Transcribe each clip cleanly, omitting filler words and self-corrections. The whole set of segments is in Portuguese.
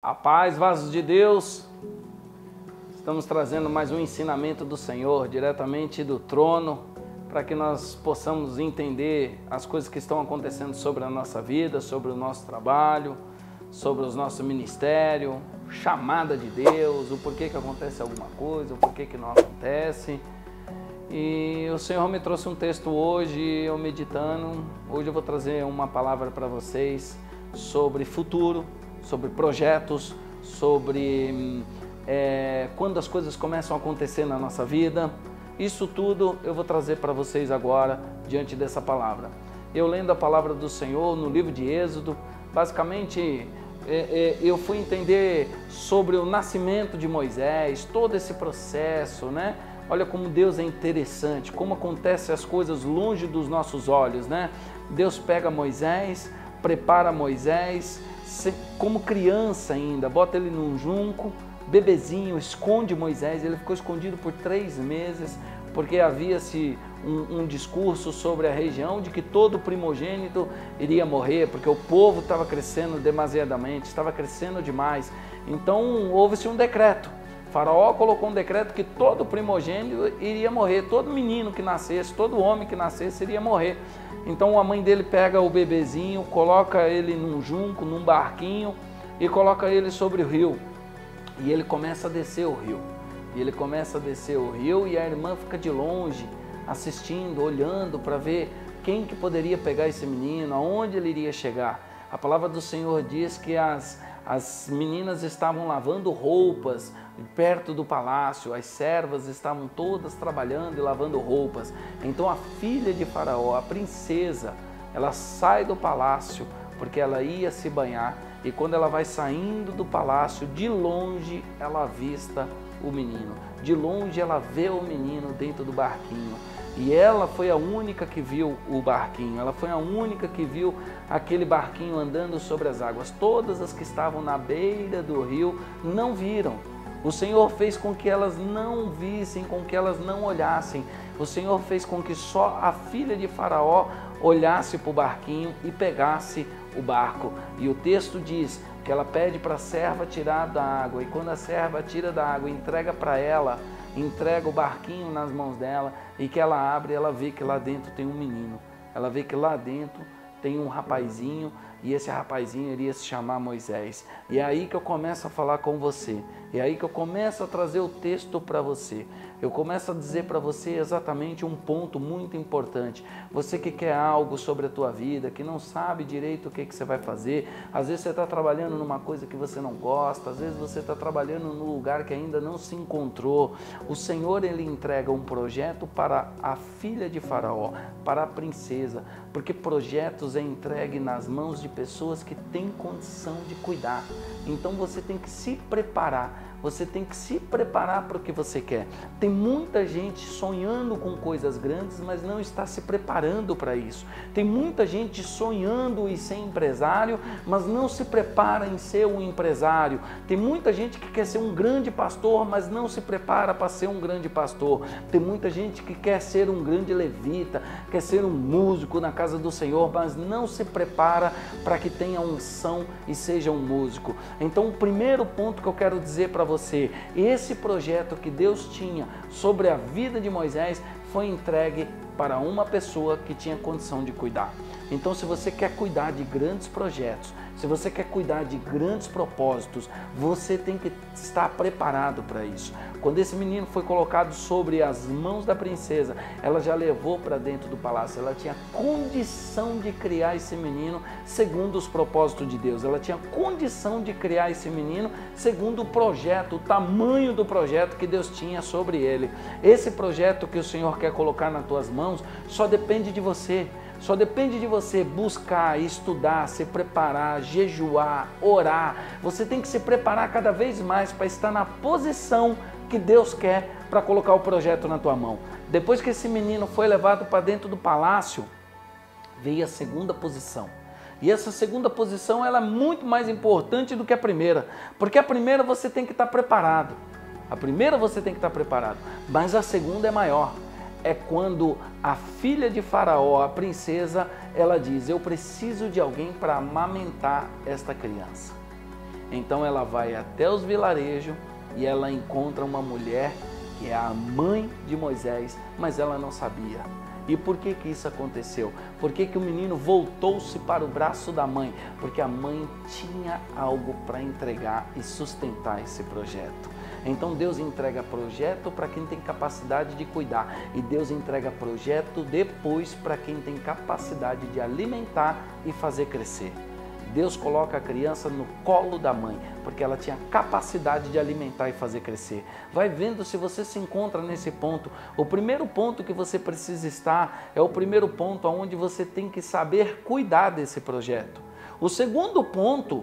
A paz, vasos de Deus, estamos trazendo mais um ensinamento do Senhor, diretamente do trono, para que nós possamos entender as coisas que estão acontecendo sobre a nossa vida, sobre o nosso trabalho, sobre o nosso ministério, chamada de Deus, o porquê que acontece alguma coisa, o porquê que não acontece. E o Senhor me trouxe um texto hoje, eu meditando, hoje eu vou trazer uma palavra para vocês sobre futuro, sobre projetos, sobre quando as coisas começam a acontecer na nossa vida. Isso tudo eu vou trazer para vocês agora, diante dessa palavra. Eu lendo a palavra do Senhor no livro de Êxodo, basicamente eu fui entender sobre o nascimento de Moisés, todo esse processo, né? Olha como Deus é interessante, como acontecem as coisas longe dos nossos olhos, né? Deus pega Moisés, prepara Moisés, como criança ainda, bota ele num junco, bebezinho, esconde Moisés. Ele ficou escondido por 3 meses, porque havia-se um discurso sobre a região de que todo primogênito iria morrer, porque o povo estava crescendo demasiadamente, estava crescendo demais. Então houve-se um decreto. Faraó colocou um decreto que todo primogênito iria morrer, todo menino que nascesse, todo homem que nascesse iria morrer. Então a mãe dele pega o bebezinho, coloca ele num junco, num barquinho e coloca ele sobre o rio. E ele começa a descer o rio. E a irmã fica de longe, assistindo, olhando para ver quem que poderia pegar esse menino, aonde ele iria chegar. A palavra do Senhor diz que as meninas estavam lavando roupas perto do palácio, as servas estavam todas trabalhando e lavando roupas. Então a filha de Faraó, a princesa, ela sai do palácio porque ela ia se banhar, e quando ela vai saindo do palácio, de longe ela avista o menino, de longe ela vê o menino dentro do barquinho. E ela foi a única que viu o barquinho, ela foi a única que viu aquele barquinho andando sobre as águas. Todas as que estavam na beira do rio não viram. O Senhor fez com que elas não vissem, com que elas não olhassem. O Senhor fez com que só a filha de Faraó olhasse para o barquinho e pegasse o barco. E o texto diz que ela pede para a serva tirar da água, e quando a serva tira da água, entrega para ela, entrega o barquinho nas mãos dela, e que ela abre, ela vê que lá dentro tem um menino, ela vê que lá dentro tem um rapazinho, e esse rapazinho iria se chamar Moisés. E é aí que eu começo a falar com você, é aí que eu começo a trazer o texto para você. Eu começo a dizer para você exatamente um ponto muito importante. Você que quer algo sobre a tua vida, que não sabe direito o que você vai fazer, às vezes você está trabalhando numa coisa que você não gosta, às vezes você está trabalhando num lugar que ainda não se encontrou. O Senhor, Ele entrega um projeto para a filha de Faraó, para a princesa, porque projetos é entregue nas mãos de pessoas que têm condição de cuidar. Então você tem que se preparar. Você tem que se preparar para o que você quer. Tem muita gente sonhando com coisas grandes, mas não está se preparando para isso. Tem muita gente sonhando em ser empresário, mas não se prepara em ser um empresário. Tem muita gente que quer ser um grande pastor, mas não se prepara para ser um grande pastor. Tem muita gente que quer ser um grande levita, quer ser um músico na casa do Senhor, mas não se prepara para que tenha unção e seja um músico. Então o primeiro ponto que eu quero dizer para você, esse projeto que Deus tinha sobre a vida de Moisés foi entregue para uma pessoa que tinha condição de cuidar. Então, se você quer cuidar de grandes projetos, se você quer cuidar de grandes propósitos, você tem que estar preparado para isso. Quando esse menino foi colocado sobre as mãos da princesa, ela já levou para dentro do palácio. Ela tinha condição de criar esse menino segundo os propósitos de Deus. Ela tinha condição de criar esse menino segundo o projeto, o tamanho do projeto que Deus tinha sobre ele. Esse projeto que o Senhor quer colocar nas tuas mãos só depende de você. Só depende de você buscar, estudar, se preparar, jejuar, orar. Você tem que se preparar cada vez mais para estar na posição que Deus quer para colocar o projeto na tua mão. Depois que esse menino foi levado para dentro do palácio, veio a segunda posição. E essa segunda posição ela é muito mais importante do que a primeira, porque a primeira você tem que estar preparado. Mas a segunda é maior. É quando a filha de Faraó, a princesa, ela diz: eu preciso de alguém para amamentar esta criança. Então ela vai até os vilarejos e ela encontra uma mulher que é a mãe de Moisés, mas ela não sabia. E por que que isso aconteceu? Por que que o menino voltou-se para o braço da mãe? Porque a mãe tinha algo para entregar e sustentar esse projeto. Então Deus entrega projeto para quem tem capacidade de cuidar, e Deus entrega projeto depois para quem tem capacidade de alimentar e fazer crescer. Deus coloca a criança no colo da mãe, porque ela tinha capacidade de alimentar e fazer crescer. Vai vendo se você se encontra nesse ponto. O primeiro ponto que você precisa estar é o primeiro ponto onde você tem que saber cuidar desse projeto. O segundo ponto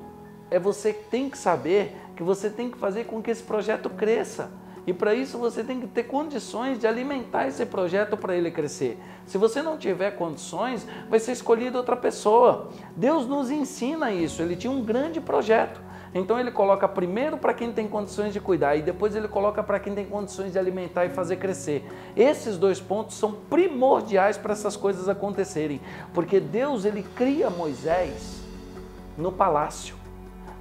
é você tem que saber que você tem que fazer com que esse projeto cresça. E para isso você tem que ter condições de alimentar esse projeto para ele crescer. Se você não tiver condições, vai ser escolhida outra pessoa. Deus nos ensina isso, ele tinha um grande projeto. Então ele coloca primeiro para quem tem condições de cuidar e depois ele coloca para quem tem condições de alimentar e fazer crescer. Esses dois pontos são primordiais para essas coisas acontecerem, porque Deus ele cria Moisés no palácio.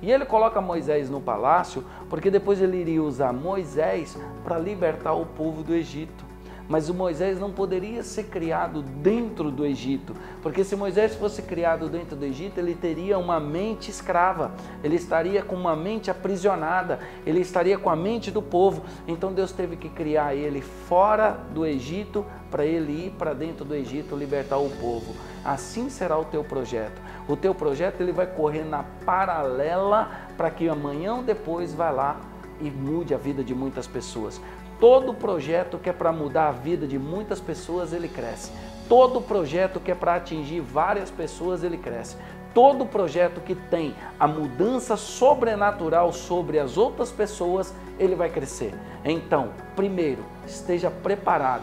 E ele coloca Moisés no palácio porque depois ele iria usar Moisés para libertar o povo do Egito. Mas o Moisés não poderia ser criado dentro do Egito, porque se Moisés fosse criado dentro do Egito, ele teria uma mente escrava, ele estaria com uma mente aprisionada, ele estaria com a mente do povo. Então Deus teve que criar ele fora do Egito para ele ir para dentro do Egito libertar o povo. Assim será o teu projeto. O teu projeto ele vai correr na paralela para que amanhã ou depois vá lá e mude a vida de muitas pessoas. Todo projeto que é para mudar a vida de muitas pessoas, ele cresce. Todo projeto que é para atingir várias pessoas, ele cresce. Todo projeto que tem a mudança sobrenatural sobre as outras pessoas, ele vai crescer. Então, primeiro, esteja preparado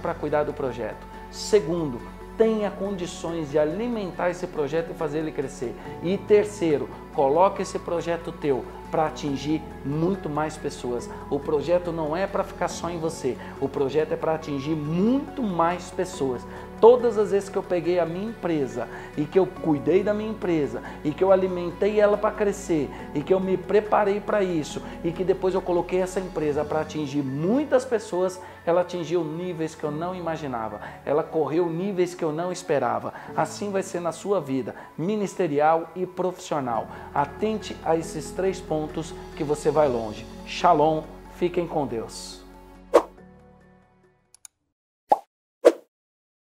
para cuidar do projeto. Segundo, tenha condições de alimentar esse projeto e fazer ele crescer. E terceiro, coloque esse projeto teu para atingir muito mais pessoas. O projeto não é para ficar só em você, o projeto é para atingir muito mais pessoas. Todas as vezes que eu peguei a minha empresa e que eu cuidei da minha empresa e que eu alimentei ela para crescer e que eu me preparei para isso e que depois eu coloquei essa empresa para atingir muitas pessoas, ela atingiu níveis que eu não imaginava, ela correu níveis que eu não esperava. Assim vai ser na sua vida, ministerial e profissional. Atente a esses 3 pontos que você vai longe. Shalom, fiquem com Deus.